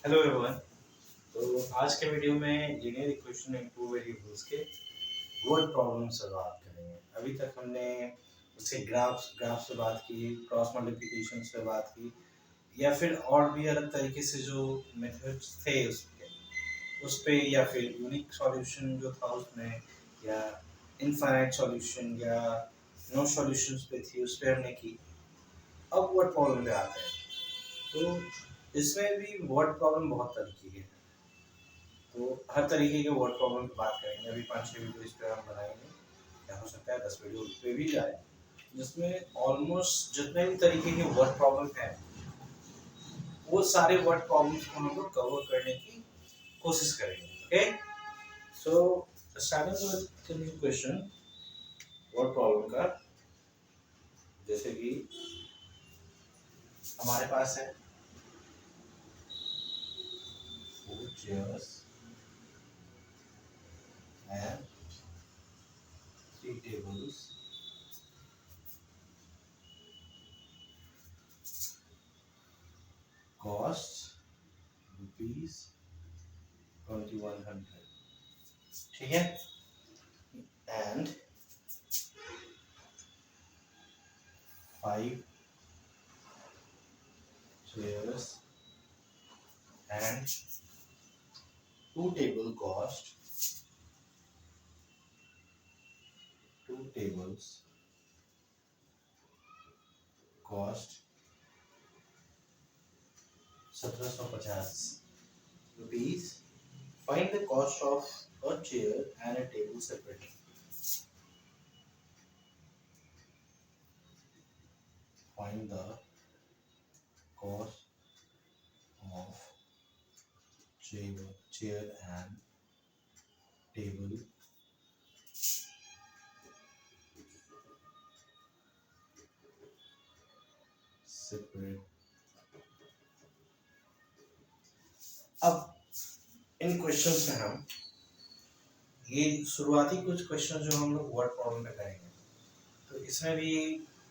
Hello everyone. तो आज के वीडियो में linear equation in two variables के वर्ड प्रॉब्लम से बात करेंगे। अभी तक हमने उसके ग्राफ्स पे बात की, क्रॉस मल्टीप्लिकेशन पे बात की, या फिर और भी अलग तरीके से जो मेथड्स थे उस पे, या फिर यूनिक सॉल्यूशन जो था उसमें, या इनफाइनाइट सॉल्यूशन या नो सॉल्यूशंस पे थी उस पे हमने की। अब वर्ड प्रॉब्लम पे आते हैं। तो इसमें भी वर्ड प्रॉब्लम बहुत तरीके के हैं। तो हर तरीके के वर्ड प्रॉब्लम की बात करेंगे। अभी 5-6 वीडियो इस पर हम बनाएंगे, या हो सकता है 10 वीडियो उस पर भी जाए, जिसमें ऑलमोस्ट जितने भी तरीके के वर्ड प्रॉब्लम हैं वो सारे वर्ड प्रॉब्लम्स को हम लोग कवर करने की कोशिश करेंगे। Okay, so starting with new question word problem का। जैसे कि हमारे पास है 4 chairs and 3 tables, cost rupees 2100। ठीक है, and 5 chairs and 2 table cost 2 tables cost 1750 rupees. Find the cost of a chair and a table separately. Find the cost of chair and table separate. अब इन questions में हम ये शुरुआती कुछ question जो हम लोग वर्ड प्रॉब्लम पे करेंगे, तो इसमें भी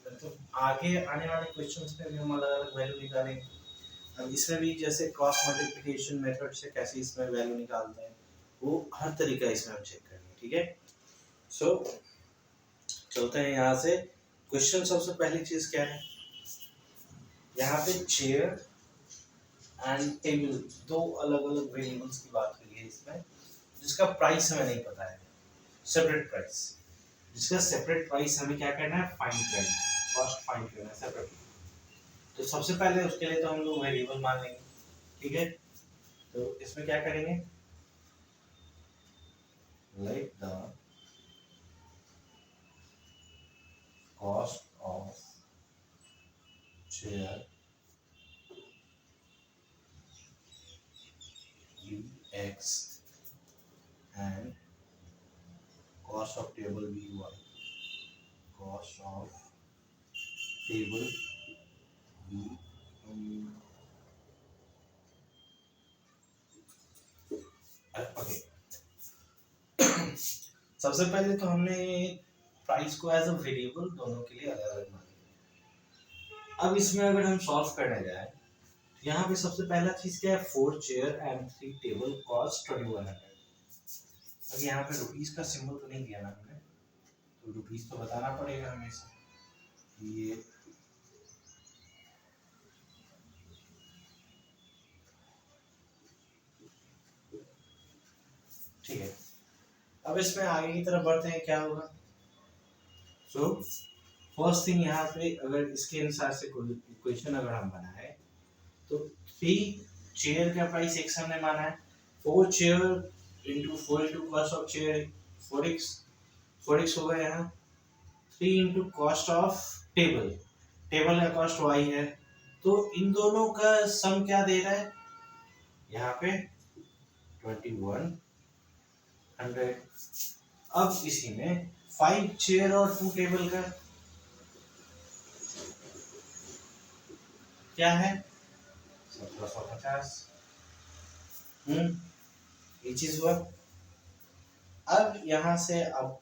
तो आगे आने वाले क्वेश्चंस में भी हम अलग अलग वैल्यू निकालेंगे। अब इसमें भी जैसे क्रॉस मल्टीप्लिकेशन मेथड से कैसे इसमें वैल्यू निकालते हैं, वो हर तरीका इसमें हम चेक करेंगे। ठीक है, सो चलते हैं यहाँ से। क्वेश्चन सबसे पहली चीज क्या है, यहाँ पे चेयर एंड टेबल दो अलग अलग वेरिएबल्स की बात करी है इसमें, जिसका प्राइस हमें नहीं पता है, सेपरेट प्राइस। जिसका सेपरेट प्राइस हमें क्या करना है, फाइंड करना है, कॉस्ट फाइंड करना है सेपरेट। तो सबसे पहले उसके लिए तो हम लोग वेरिएबल मान लेंगे। ठीक है, तो इसमें क्या करेंगे, let the cost of chair be x and cost of table be y. Cost of table be okay. सबसे पहले तो हमने प्राइस को एज अ वेरिएबल दोनों के लिए अलग अलग माना। अब इसमें अगर हम सॉल्व करने जाए, यहाँ पे सबसे पहला चीज क्या है, 4 चेयर एंड 3 टेबल कॉस्ट 2100। अब यहाँ पे रुपीस का सिंबल तो नहीं दिया ना हमने, तो रुपीस तो बताना पड़ेगा हमेशा। ये ठीक है, अब इसमें आगे की तरफ बढ़ते हैं, क्या होगा। सो फर्स्ट थिंग यहाँ पे अगर इसके अनुसार से कोई इक्वेशन अगर हम बनाए, तो 3 चेयर का प्राइस x हमने माना है, 4 chair into 4 into cost of chair 4x होगा यहाँ, 3 into cost of table, table का कॉस्ट y है, तो इन दोनों का सम क्या दे रहा है यहाँ पे 2100। अब इसी में 5 चेयर और 2 टेबल का क्या है 1750। ये चीज हुआ। अब यहाँ से अब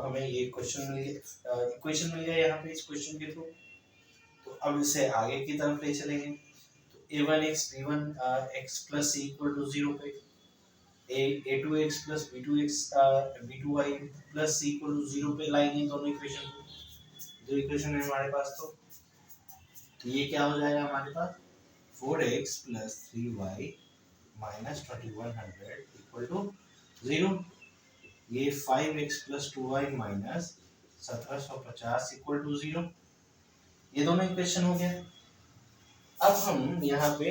हमें ये क्वेश्चन मिल गया यहाँ पे इस क्वेश्चन के थ्रू। तो अब इसे आगे की तरफ ले चलेंगे। तो a1x b1x plus c equal to 0 पे a2x plus b2x b2y plus c equal to 0 पे लाएंगे दोनों इक्वेशन को। जो इक्वेशन है हमारे पास, तो ये क्या हो जाएगा हमारे पास 4x plus 3y minus 2100 equal to 0। ये 5x plus 2y minus 1750 equal to 0। ये दोनों इक्वेशन हो गया। अब हम यहाँ पे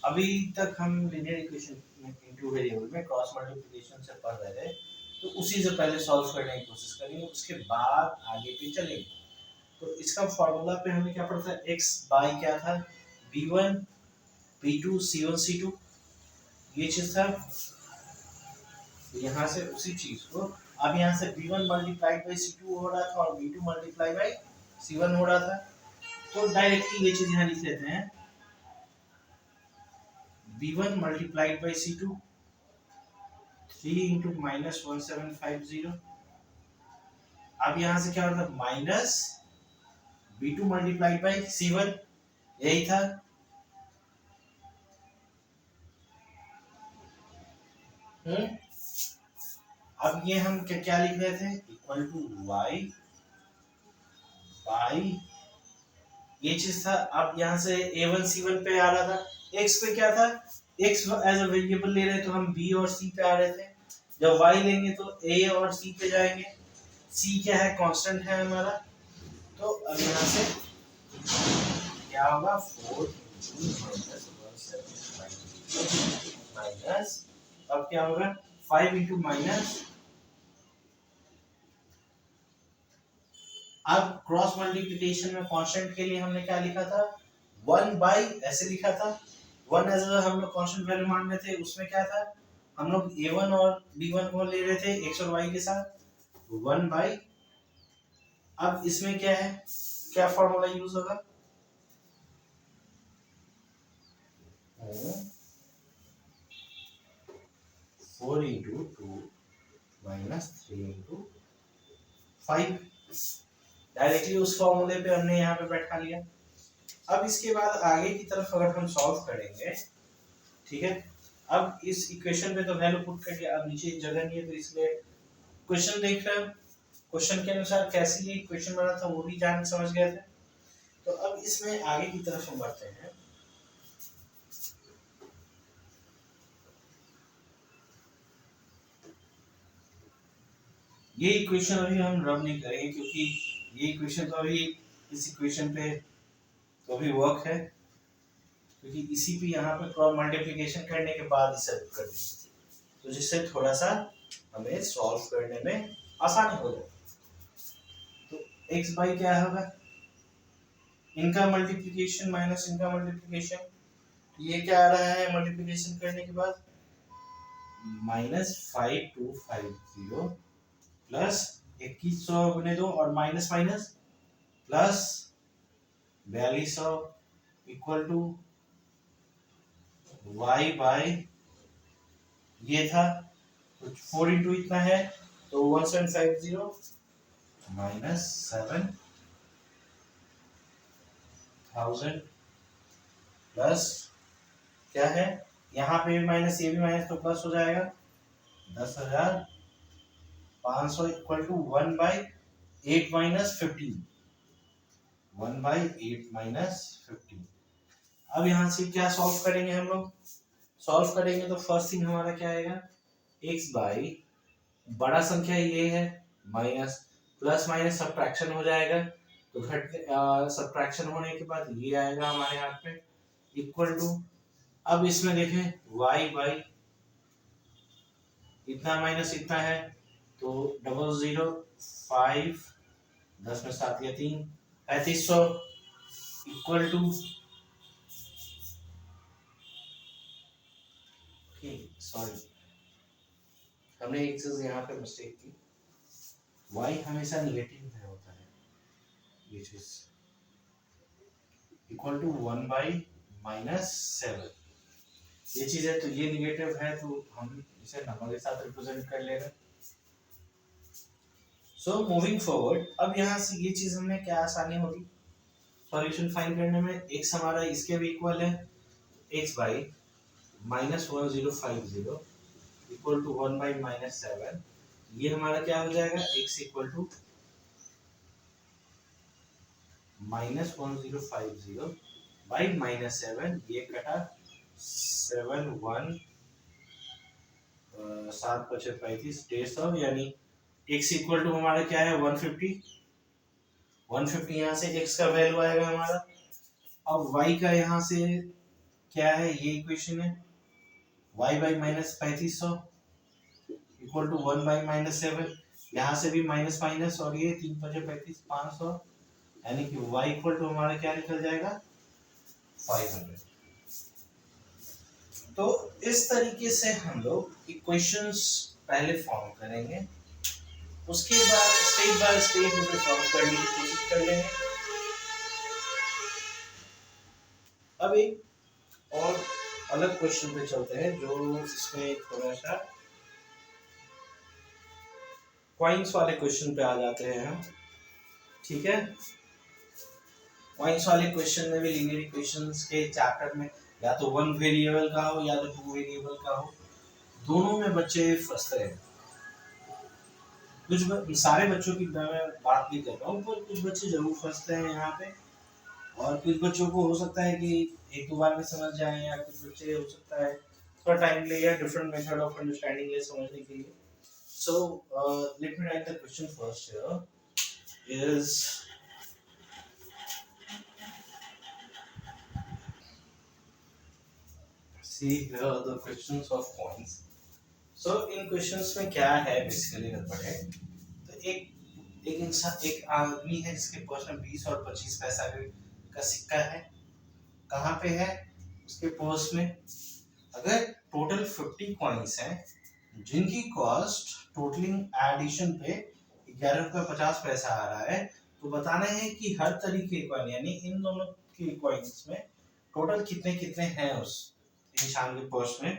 अभी तक हम लीनियर इक्वेशन इनटू वेरिएबल में क्रॉस मल्टीप्लिकेशन से पढ़ रहे थे, तो उसी से पहले सॉल्व करने की कोशिश करेंगे, उसके बाद आगे पे चलेंगे। तो इसका फॉर्मूला पे हमें क्या पड़ता है, x बाय क्या था b1 b2 c1 c2, ये चीज था। यहाँ से उसी चीज को अब यहाँ से b1 मल्टीप्लाइड बाय c2 हो रहा था और b2 मल्टीप्लाई बाय c1 हो रहा था, तो डायरेक्टली ये चीज यहाँ लिख लेते हैं b1 multiplied by c2 3 into minus 1750। अब यहाँ से क्या होता है minus b2 multiplied by c1, यही था। अब ये हम क्या लिख रहे थे इक्वल टू y बाई ये चीज था। अब यहाँ से a1 c1 पे आ रहा था, x पे क्या था, x एज अ वेरिएबल ले रहे तो हम b और c पे आ रहे थे, जब y लेंगे तो a और c पे जाएंगे। c क्या है, कांस्टेंट है हमारा, तो अब यहाँ से क्या होगा 4 माइनस अब क्या होगा 5 इंटू माइनस, अब क्रॉस मल्टीप्लिकेशन में कांस्टेंट के लिए हमने क्या लिखा था 1 बाई ऐसे लिखा था, 1 एज हम लोग कांस्टेंट वैल्यू मान रहे थे, उसमें क्या था हम लोग a1 और b1 को ले रहे थे x और y के साथ, 1 बाई। अब इसमें क्या है, क्या फॉर्मूला यूज होगा, four into two minus 3 into 5, directly उस फॉर्मूले पे हमने यहाँ पे बैठा लिया। अब इसके बाद आगे की तरफ अगर हम सॉल्व करेंगे, ठीक है, अब इस इक्वेशन पे तो वैल्यू पुट करके अब नीचे जगह नहीं है, तो इसलिए क्वेश्चन देख रहे हैं, क्वेश्चन के अनुसार कैसे ये इक्वेशन बना था वो भी जान समझ गए थे। तो अब इसमें आगे की तरफ हम बढ़ते हैं। ये इक्वेशन अभी हम रब नहीं करेंगे क्योंकि ये इक्वेशन तो अभी इस इक्वेशन पे तो अभी वर्क है, क्योंकि इसी पे यहाँ पे क्रॉस मल्टीप्लिकेशन करने के बाद इसे कर देंगे, तो जिससे थोड़ा सा हमें सॉल्व करने में आसानी हो जाए। तो x बाई क्या होगा, इनका मल्टीप्लिकेशन माइनस इनका मल्टीप्लिकेशन, ये क्या आ रहा है मल्टीप्लिकेशन करने के बाद -5250 प्लस 2100 गुने 2 और minus minus plus 4200 equal to y by ये था, तो 4 इंटू इतना है तो 1750 माइनस 7000 प्लस क्या है यहाँ पे भी माइनस, ये भी माइनस, तो प्लस हो जाएगा 10,500 equal to 1 by 8 minus 15, 1 by 8 minus 15। अब यहाँ से क्या सॉल्व करेंगे हम लोग, सॉल्व करेंगे तो फर्स्ट थिंग हमारा क्या आएगा x बाई बड़ा संख्या ये है माइनस प्लस माइनस सब्ट्रैक्शन हो जाएगा, तो घट सब्ट्रैक्शन होने के बाद ये आएगा हमारे हाथ में इक्वल टू, अब इसमें देखें y बाई इतना माइनस इतना है तो 005 10 में 7 या 3 3500 इक्वल टू, सॉरी हमने एक चीज यहाँ पे मिस्टेक की, y हमेशा निगेटिव में होता है, ये चीज इक्वल टू 1 बाई माइनस 7, ये चीज है, तो ये निगेटिव है तो हम इसे नंबर के साथ रिप्रेजेंट कर ले रहे हैं। सो मूविंग फॉरवर्ड, अब यहाँ से ये चीज हमने क्या आसानी होगी सॉल्यूशन फाइंड करने में, x हमारा इसके भी इक्वल है x by -1050 equal to 1 by -7, ये हमारा क्या हो जाएगा, x इक्वल टू -1050 बाई -7, ये कटा 7 1 7 5 35 150, यानी x इक्वल टू हमारा क्या है 150 यहाँ से x का वैल्यू आएगा हमारा। अब y का यहाँ से क्या है, ये इक्वेशन है y by -3500 equal to 1 by -7, यहाँ से भी माइनस माइनस और ये 3 5 35 500, यानी कि y इक्वल टू हमारा क्या निकल जाएगा 500। तो इस तरीके से हम लोग इक्वेशंस पहले फॉर्म करेंगे, उसके बाद स्टेप बाय स्टेप उसे सॉल्व करने की कोशिश कर लेंगे। अब एक और अलग क्वेश्चन पे चलते हैं, जो इसमें थोड़ा सा कॉइंस वाले क्वेश्चन पे आ जाते हैं हम, ठीक है। कॉइंस वाले क्वेश्चन में भी लीनियर इक्वेशंस के चैप्टर में या तो 1 वेरिएबल का हो या तो 2 वेरिएबल का हो, दोनों में बच्चे फंसते हैं। कुछ सारे बच्चों की मैं बात नहीं कर रहा हूँ, पर कुछ बच्चे जरूर फंसते हैं यहाँ पे, और कुछ बच्चों को हो सकता है कि एक दो बार में समझ जाए, या कुछ बच्चे हो सकता है थोड़ा टाइम ले या डिफरेंट मेथड ऑफ अंडरस्टैंडिंग ले समझने के लिए। So let me right the question first here is see here are the questions of coins. So in questions में क्या है बेसिकली अगर पढ़े तो एक इंसान, एक आदमी है जिसके पर्स में 20 और 25 पैसा का सिक्का है। कहाँ पे है, उसके पर्स में। अगर टोटल 50 कॉइन्स हैं जिनकी कॉस्ट टोटलिंग एडिशन पे 11 रुपये 50 पैसा आ रहा है, तो बताना है कि हर तरीके कॉइन यानी इन दोनों के कॉइन्स में टोटल कितने कितने हैं उस इंसान के पर्स में,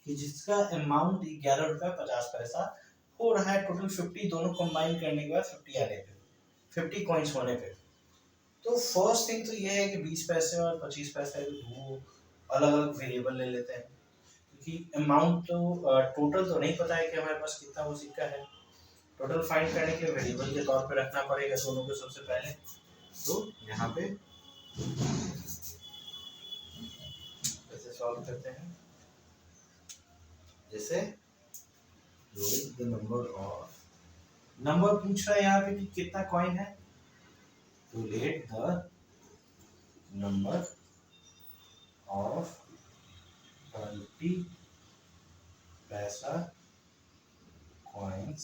कि जिसका अमाउंट 11 रुपये 50 पैसा हो रहा है। टोटल 50 दोनों कंबाइन करने के बाद 50 आने पे, 50 कॉइन्स होने पे। तो फर्स्ट थिंग तो ये है कि 20 पैसे और 25 पैसे दो अलग अलग वेरिएबल ले लेते हैं, क्योंकि अमाउंट तो टोटल तो नहीं पता है कि हमारे पास कितना वो सिक्का है। टोटल फाइंड करने के वेरिएबल के तौर पे रखना पड़ेगा दोनों को सबसे पहले। तो यहाँ पे कैसे सॉल्व करते हैं, जैसे द नंबर ऑफ, नंबर पूछ रहा है यहाँ पे कि कितना कॉइन है, तो लेट द नंबर ऑफ 20 पैसा coins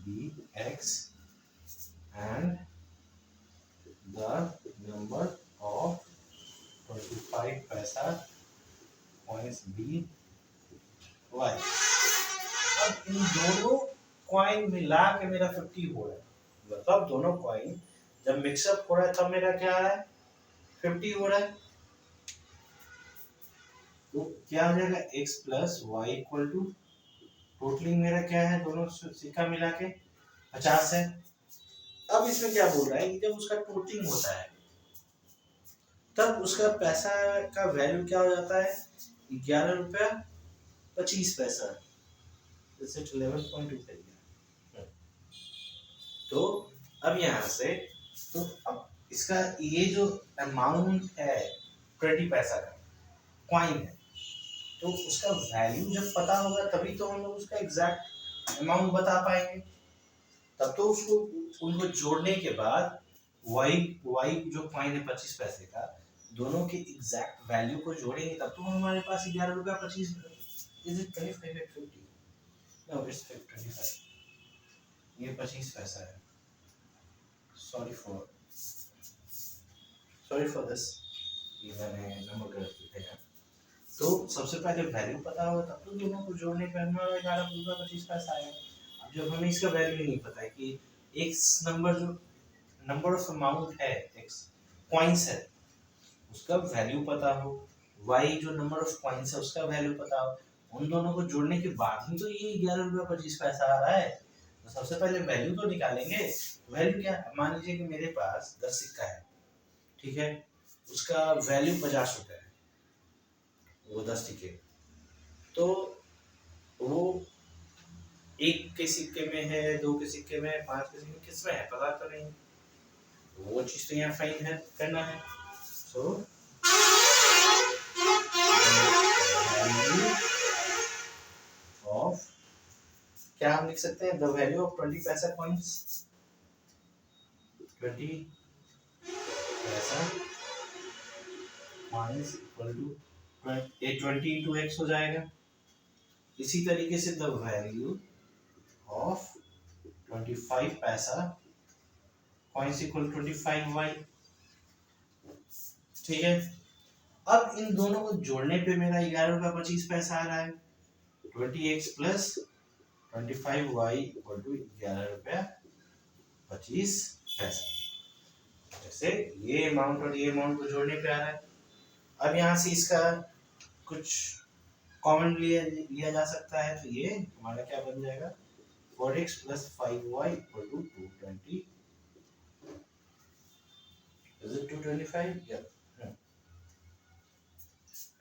be x and the number of 25 पैसा coins be y। अब इन दोनों कॉइन मिला के मेरा 50 हो रहा है, मतलब दोनों कॉइन जब मिक्सअप हो रहा है तब मेरा क्या आ रहा है 50 हो रहा है। तो क्या हो जाएगा x plus y equal to, totalling मेरा क्या है दोनों सिक्का मिला के 50 है। अब इसमें क्या बोल रहा है कि जब उसका टोटलिंग होता है तब उसका पैसा का वैल्यू क्या हो जाता है 11 रुपया 25 पैसा, जैसे 11.2। तो अब यहाँ से तो अब इसका ये जो अमाउंट है 20 पैसा का कॉइन है, तो उसका वैल्यू जब पता होगा तभी तो हम लोग उसका एग्जैक्ट अमाउंट बता पाएंगे। तब तो उसको उनको जोड़ने के बाद y जो कॉइन है 25 पैसे का, दोनों के एग्जैक्ट वैल्यू को जोड़ेंगे तब तो हमारे पास 11 रुपया 25। Is it 25 50? नो इट्स 25, ये 25 पैसा है। सॉरी फॉर दिस, ये मैंने नंबर गलत लिखे हैं। तो सबसे पहले वैल्यू पता होगा तब तो दोनों को जोड़ने पे हमारा 11 रुपया 25 पैसा आएगा। अब जब हमें इसका वैल्यू नहीं पता है कि x नंबर जो नंबर ऑफ अमाउंट है x कॉइन्स है उसका वैल्यू पता हो, y जो नंबर ऑफ कॉइन्स है उसका वैल्यू पता हो, उन दोनों को जोड़ने के बाद ही तो ये 11 रुपया 25 पैसा आ रहा है। तो सबसे पहले वैल्यू तो निकालेंगे। वैल्यू क्या, मान लीजिए कि मेरे पास 10 सिक्का है, ठीक है, उसका वैल्यू 50 रुपये है। वो 10 टिके, तो वो एक के सिक्के में है, दो के सिक्के में है, पांच के सिक्के में, किस में है पता तो नहीं, वो चीज तो यहाँ फाइंड है करना है। सो ऑफ, क्या हम लिख सकते हैं, द वैल्यू ऑफ 20 पैसा कॉइन्स, 20 पैसा coins equal to 20 into x हो जाएगा। इसी तरीके से द वैल्यू ऑफ 25 पैसा कॉइन्स इक्वल 25y। ठीक है, अब इन दोनों को जोड़ने पे मेरा 11 रुपया 25 पैसा आ रहा है। 20x plus 25y equal to 11 रुपया 25 पैसा। जैसे ये अमाउंट और ये अमाउंट को जोड़ने पे आ रहा है। अब यहाँ से इसका कुछ कॉमन लिया जा सकता है, तो ये हमारा क्या बन जाएगा, 4x plus 5y equal to 220। Is it 225? या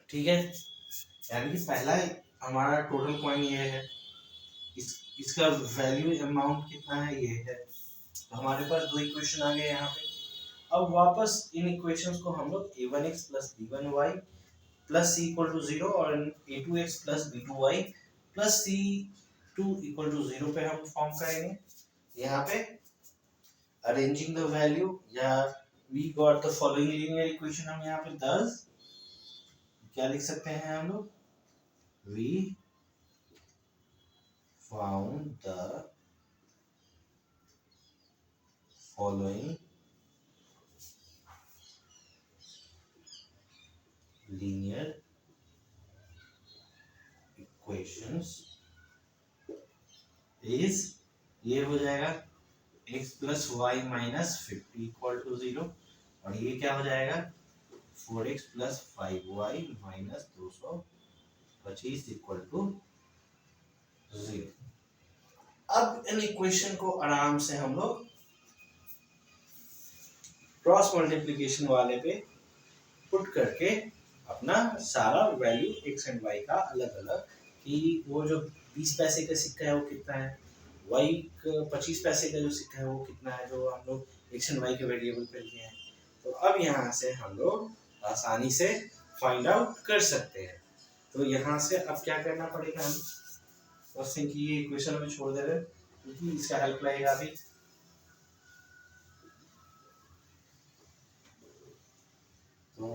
ठीक है, यानी कि पहला हमारा टोटल कॉइन ये है, इसका वैल्यू अमाउंट कितना है, ये है। तो हमारे पास दो इक्वेशन आ गए यहाँ पे। अब वापस इन इक्वेशंस को हम लोग a1x plus b1y plus c equal to 0 और a2x plus b2y plus c2 equal to 0 पे हम फॉर्म करेंगे। यहाँ पे अरेंजिंग द वैल्यू, या we got the following linear equation, हम यहाँ पे 10 क्या लिख सकते हैं हम लोग, we found the following linear equations is, ये हो जाएगा x plus y minus 50 equal to 0, और ये क्या हो जाएगा 4x plus 5y minus 225 equal to 0। अब इन इक्वेशन को आराम से हम लोग क्रॉस मल्टीप्लिकेशन वाले पे पुट करके अपना सारा वैल्यू x एंड y का अलग अलग, कि वो जो 20 पैसे का सिक्का है वो कितना है, y का 25 पैसे का जो सिक्का है वो कितना है, जो हम लोग x एंड y के वेरिएबल पे लिए हैं। तो अब यहाँ से हम लोग आसानी से फाइंड आउट कर सकते हैं। तो यहाँ से अब क्या करना पड़ेगा, हम फर्स्ट थिंग की ये इक्वेशन में छोड़ दे रहे, क्योंकि इसका हेल्प लगेगा अभी। तो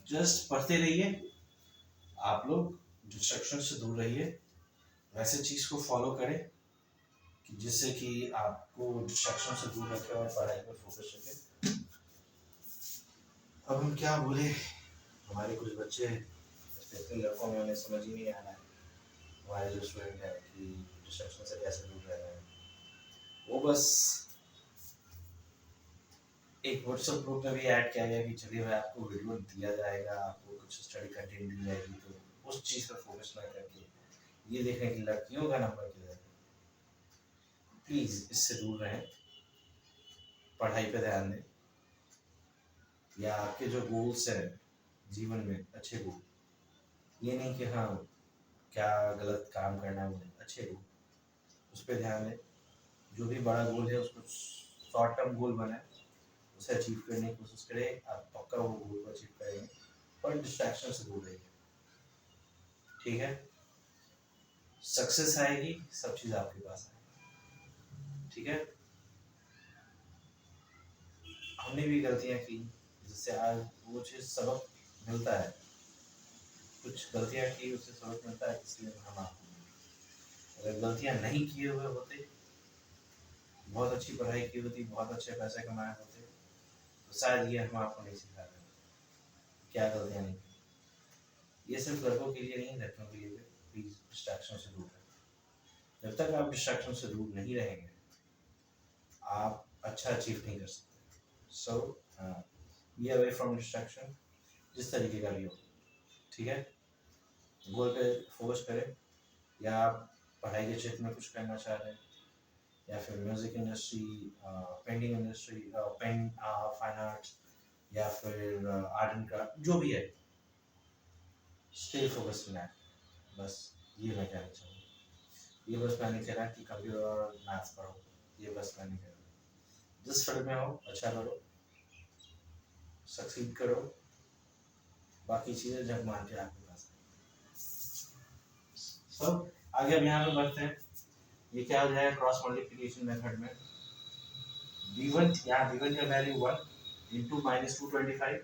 जस्ट पढ़ते रहिए, आप लोग डिस्ट्रक्शन से दूर रहिए, वैसे चीज को फॉलो करें कि जिससे कि आपको डिस्ट्रक्शन से दूर रखे और पढ़ाई पर फोकस रखे। अब हम क्या बोले, हमारे कुछ बच्चे स्पेशली लड़कों में उन्हें समझ ही नहीं आ रहा है, हमारे जो स्टूडेंट है कि डिस्ट्रक्शन से कैसे दूर रह रहे हैं। वो बस एक व्हाट्सएप ग्रुप में भी ऐड किया गया कि चलिए भाई आपको वीडियो दिया जाएगा, आपको कुछ स्टडी कंटेंट दी जाएगी, तो उस चीज़ पर फोकस ना करके ये देखें कि लड़कियों का नंबर किधर है। प्लीज़ इससे दूर रहें, पढ़ाई पे ध्यान दें, या आपके जो गोल्स हैं जीवन में, अच्छे गोल, ये नहीं कि हाँ क्या गलत काम करना है, मुझे अच्छे गोल उस पर ध्यान दें। जो भी बड़ा गोल है उसको शॉर्ट टर्म गोल बनाए, उसे अचीव करने की कोशिश करें, आप पक्का वो गोल को अचीव करेंगे, पर डिस्ट्रैक्शन से दूर रहिए। ठीक है, सक्सेस आएगी, सब चीज़ आपके पास आएगी। ठीक है, हमने भी गलतियां की, जिससे आज वो चीज़ सबक मिलता है, कुछ गलतियां की उससे सबक मिलता है, इसलिए हम आपको, अगर गलतियां नहीं किए हुए होते, बहुत अच्छी पढ़ाई की होती, बहुत अच्छे पैसे कमाए होते, तो शायद ये हम आपको नहीं सिखा रहे, क्या गलतियां नहीं की। ये सिर्फ लड़कों के लिए नहीं, लड़कियों के लिए भी। प्लीज डिस्ट्रैक्शन से दूर रहें। जब तक आप डिस्ट्रैक्शन से दूर नहीं रहेंगे, आप अच्छा अचीव नहीं कर सकते। सो बी अवे फ्रॉम डिस्ट्रैक्शन, जिस तरीके का भी हो। ठीक है, गोल पे फोकस करें, या आप पढ़ाई के क्षेत्र में कुछ करना चाह रहे हैं, या फिर music industry, painting industry, fine arts, या फिर आर्ट एंड क्राफ्ट, जो भी है, स्टे फोकस में, बस ये मैं कहना चाहूँगा। ये बस मैंने कह रहा कि कंप्यूटर और मैथ्स पढ़ो, ये बस मैंने कह रहा। जिस फील्ड में हो अच्छा करो, सक्सीड करो, बाकी चीज़ें जग मार के आपके पास। सब आगे अब यहाँ पे बढ़ते हैं। ये क्या हो जाएगा क्रॉस मल्टीप्लिकेशन मेथड में, v1 यहाँ v1 का वैल्यू 1 इंटू माइनस 225।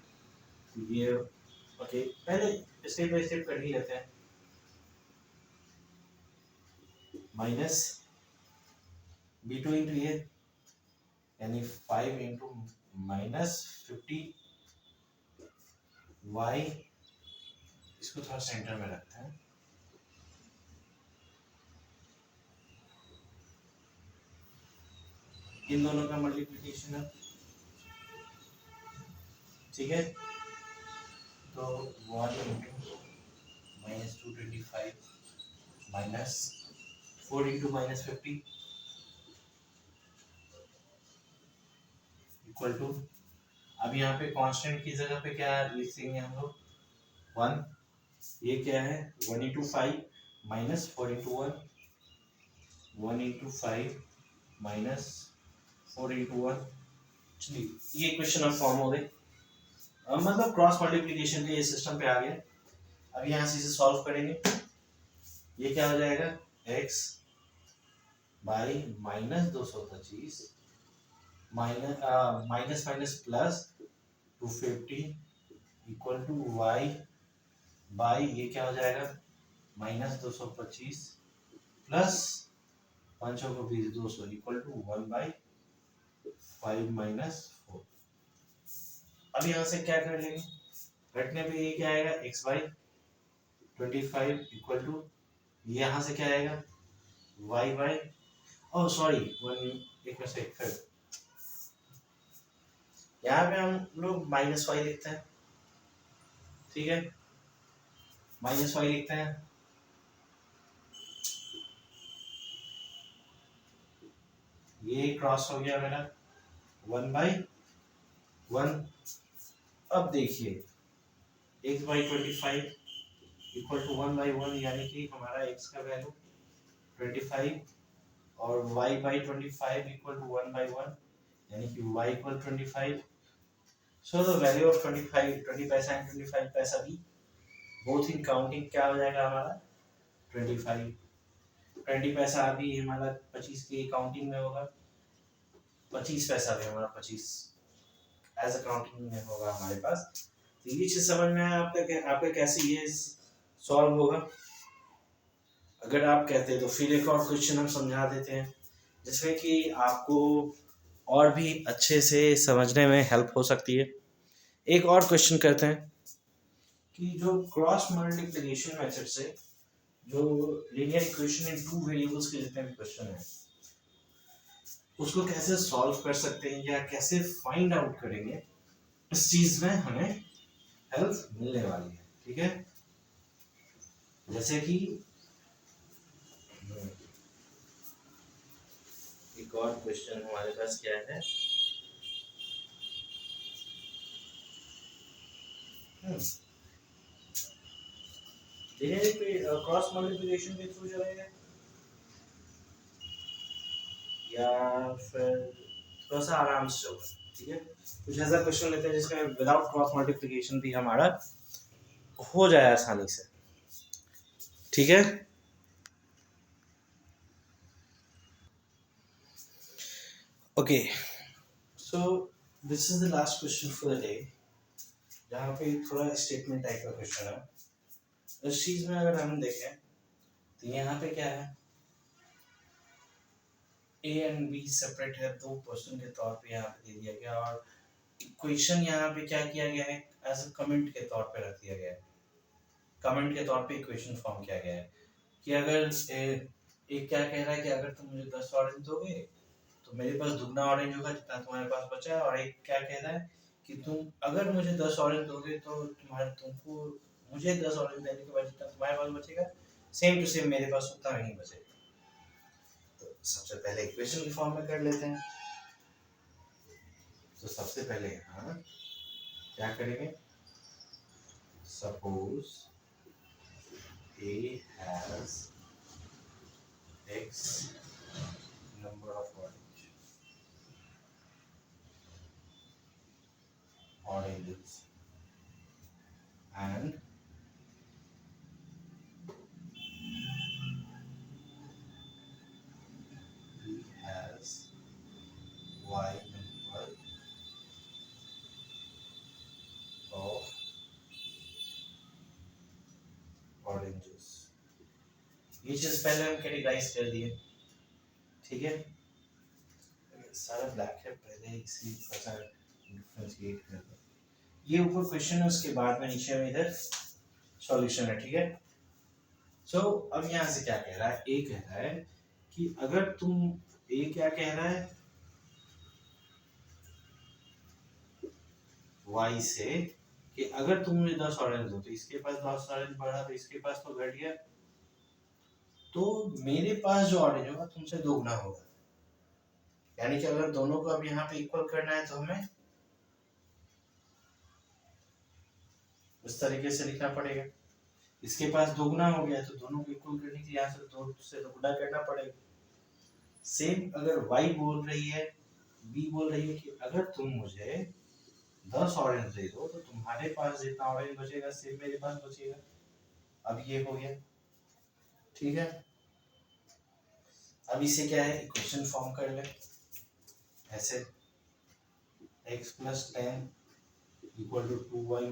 ये ओके, पहले स्टेप बाय स्टेप कर ही लेते हैं। माइनस b2 इंटू ये यानी 5 इंटू माइनस 50 y, इसको थोड़ा सेंटर में रखते हैं। इन दोनों का मल्टीप्लिकेशन है, ठीक है। तो 1 into minus 225 minus 4 into minus 50 equal to, अब यहाँ पे कांस्टेंट की जगह पे क्या लिखेंगे हम लोग, 1। ये क्या है 1 into 5 minus 4 into 1, 1 into 5 minus 4 into 1। चलिए ये क्वेश्चन अब फॉर्म हो गए, मतलब क्रॉस मल्टीप्लिकेशन के ये सिस्टम पे आ गया। अब यहाँ से इसे सॉल्व करेंगे। ये क्या हो जाएगा x by minus 225 minus minus plus 250 equal to y by ये क्या हो जाएगा माइनस 225 प्लस 5 को 20 200 इक्वल टू 1/5 माइनस 4। अब यहाँ से क्या कर लेंगे, घटने पे ये क्या आएगा x बाई 25 इक्वल टू, यहाँ से क्या आएगा y बाई, ओह सॉरी एक मिनट फिर यहाँ पे हम लोग माइनस वाई लिखते हैं, ठीक है, माइनस वाई लिखते हैं। ये क्रॉस हो गया मेरा 1/1। अब देखिए x बाई 25 इक्वल टू 1/1 यानी कि हमारा x का वैल्यू 25 और y बाई 25 इक्वल टू 1/1 यानी कि y equal 25। So the value of 25 20 पैसा एंड 25 पैसा भी बोथ इन काउंटिंग क्या हो जाएगा हमारा 25। 20 पैसा अभी हमारा 25 की काउंटिंग में होगा, 25 पैसा भी हमारा 25 एज अ काउंटिंग में होगा हमारे पास। तो ये चीज समझ में आया आपका कैसे ये सॉल्व होगा। अगर आप कहते हैं तो फिर एक और क्वेश्चन हम समझा देते हैं जिसमें कि आपको और भी अच्छे से समझने में हेल्प हो सकती है। एक और क्वेश्चन करते हैं कि जो क्रॉस मल्टीप्लिकेशन मेथड से जो linear equation in two variables के जितने भी क्वेश्चन है उसको कैसे सॉल्व कर सकते हैं या कैसे फाइंड आउट करेंगे, इस चीज में हमें हेल्प मिलने वाली है, ठीक है। जैसे कि एक और क्वेश्चन हमारे पास क्या है, क्रॉस मल्टीप्लिकेशन के थ्रू चलेंगे या फिर थोड़ा सा आराम से चलो, ठीक है। कुछ ऐसा क्वेश्चन लेते हैं जिसमें विदाउट क्रॉस मल्टीप्लिकेशन भी हमारा हो जाए आसानी से, ठीक है। Okay so this is the last question for the day, जहाँ पे थोड़ा स्टेटमेंट टाइप का क्वेश्चन है। इस चीज में अगर हम देखें तो यहाँ पे क्या है, ए एंड बी सेपरेट है, दो पर्सन के तौर पे यहाँ पे दे दिया गया और इक्वेशन यहाँ पे क्या किया गया है एज अ कमेंट के तौर पे रख दिया गया है। कमेंट के तौर पे इक्वेशन फॉर्म किया गया है कि अगर एक क्या कह रहा है कि अगर तुम मुझे 10 ऑरेंज दोगे तो मेरे पास दुगना ऑरेंज होगा जितना तुम्हारे पास बचा है, और एक क्या कह रहा है कि तुम अगर मुझे 10 ऑरेंज दोगे तो तुमको मुझे 10 ऑरेंज देने के बाद जितना तुम्हारे पास बचेगा सेम टू सेम मेरे पास उतना नहीं बचेगा। तो सबसे पहले इक्वेशन की फॉर्म में कर लेते हैं। तो सबसे पहले हाँ क्या करेंगे, suppose A has X number of oranges and he has Y number of oranges। ये चीज पहले हम कैटेगराइज कर दिए, ठीक है। सारा ब्लैक है, पहले इसी प्रकार डिफरेंशिएट कर दो। ये ऊपर क्वेश्चन है, उसके बाद में नीचे में इधर सॉल्यूशन है, ठीक है। सो अब यहाँ से क्या कह रहा है, ए कह रहा है कि अगर तुम, ए क्या कह रहा है वाई से, कि अगर तुम मुझे 10 ऑरेंज दो तो इसके पास 10 ऑरेंज बढ़ा तो इसके पास तो घट गया, तो मेरे पास जो ऑरेंज होगा तुमसे दोगुना होगा। यानी कि अगर दोनों को अब यहाँ पे इक्वल करना है तो हमें इस तरीके से लिखना पड़ेगा। इसके पास दोगुना हो गया तो दोनों को इक्वल करने के लिए यहाँ से 2 से दोगुना करना पड़ेगा। सेम अगर y बोल रही है, b बोल रही है कि अगर तुम मुझे 10 ऑरेंज दे दो तो तुम्हारे पास जितना ऑरेंज बचेगा सेम मेरे पास बचेगा। अब ये हो गया, ठीक है। अब इसे क्या है, इक्वेशन फॉर्म कर ले ऐसे, x + 10 = 2y -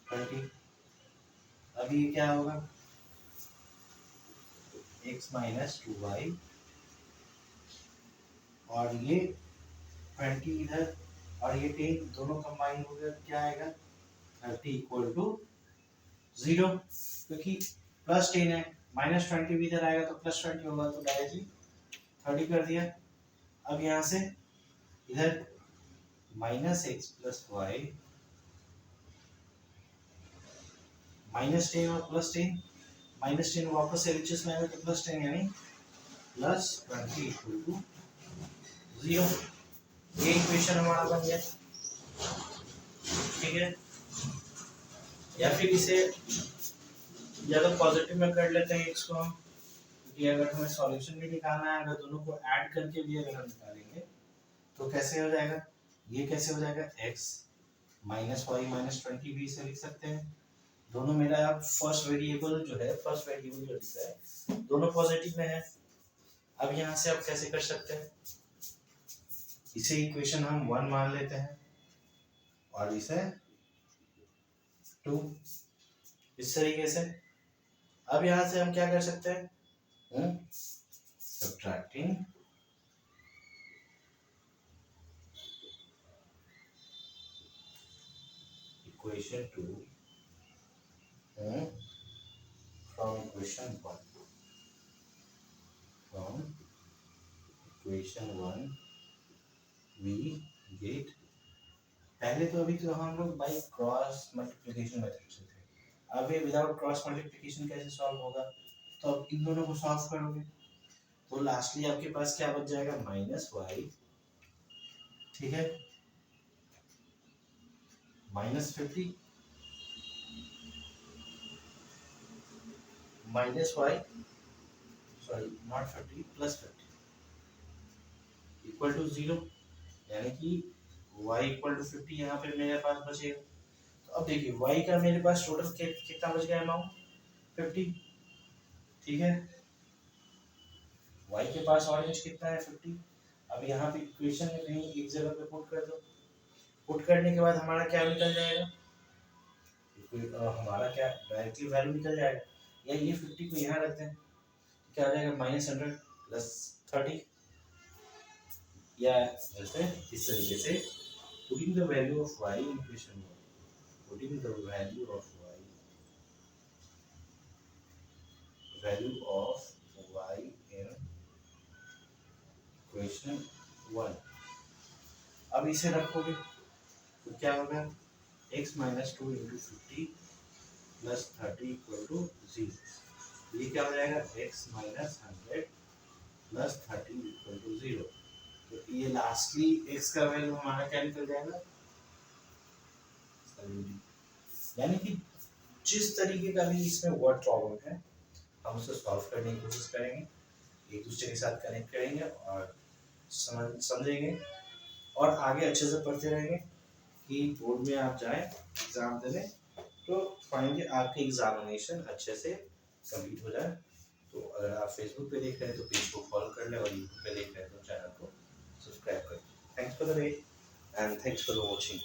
20। अब ये क्या होगा, x - 2y और ये 20 इधर और ये 10 दोनों कंबाइन हो गया, क्या आएगा 30 = 0, क्योंकि +10 है, -20 भी इधर आएगा तो +20 होगा, तो डायरेक्टली 30 कर दिया। अब यहाँ से इधर -x + y -10 और +10, -10 वापस से एलएचएस में आएगा तो +10 यानी +20 = 0। ये इक्वेशन हमारा बन गया, ठीक है। या फिर इसे या तो पॉजिटिव में कर लेते हैं x को हम, क्योंकि अगर हमें सॉल्यूशन भी निकालना है, अगर दोनों को ऐड करके भी अगर हम निकालेंगे तो कैसे हो जाएगा, ये कैसे हो जाएगा, x - y - 20 भी इसे लिख सकते हैं। दोनों मेरा फर्स्ट वेरिएबल जो है, फर्स्ट वेरिएबल जो दिख रहा है दोनों पॉजिटिव में है। अब यहाँ से आप कैसे कर सकते हैं, इसे इक्वेशन हम 1 मान लेते हैं और इसे 2, इस तरीके से। अब यहाँ से हम क्या कर सकते हैं, subtracting equation 2 from equation 1, from equation 1 we get, पहले तो अभी तो हम लोग बाई क्रॉस मल्टीप्लिकेशन मेथड से थे, अब ये विदाउट क्रॉस मल्टीप्लिकेशन कैसे सॉल्व होगा, तो अब इन दोनों को सॉल्व करोगे तो लास्टली आपके पास क्या बच जाएगा, -y, ठीक है, -50 -y, sorry not 50 +50 equal to 0, यानी कि y = 50 यहाँ पे मेरे पास बचेगा। तो अब देखिए y का मेरे पास टोटल कितना बच गया, अमाउंट 50, ठीक है। y के पास ऑरेंज कितना है 50। अब यहाँ पे इक्वेशन में कहीं एक जगह पे पुट कर दो, पुट करने के बाद हमारा क्या निकल जाएगा, हमारा क्या डायरेक्टली वैल्यू निकल जाएगा, या ये 50 को यहाँ रखते हैं, क्या आ जाएगा -100 + 30, या जैसे इस तरीके से putting the value of y in equation 1, putting the value of y in equation 1। अब इसे रखोगे तो क्या होगा, x - 2 × 50 + 30 = 0। ये क्या हो जाएगा, x - 100 + 30 = 0। तो ये लास्टली x का वैल्यू हमारा क्या निकल जाएगा, यानी कि जिस तरीके का भी इसमें वर्ड प्रॉब्लम है हम उसे सॉल्व करने की कोशिश करेंगे, एक दूसरे के साथ कनेक्ट करेंगे और समझेंगे और आगे अच्छे से पढ़ते रहेंगे कि बोर्ड में आप जाएं एग्ज़ाम देने तो फाइनली आपकी एग्जामिनेशन अच्छे से कंप्लीट हो जाए। तो अगर आप फेसबुक पे देख रहे हैं तो पेज को फॉलो कर लें और यूट्यूब पे देख रहे हैं तो चैनल को सब्सक्राइब करें। Thanks for the day and thanks for the watching.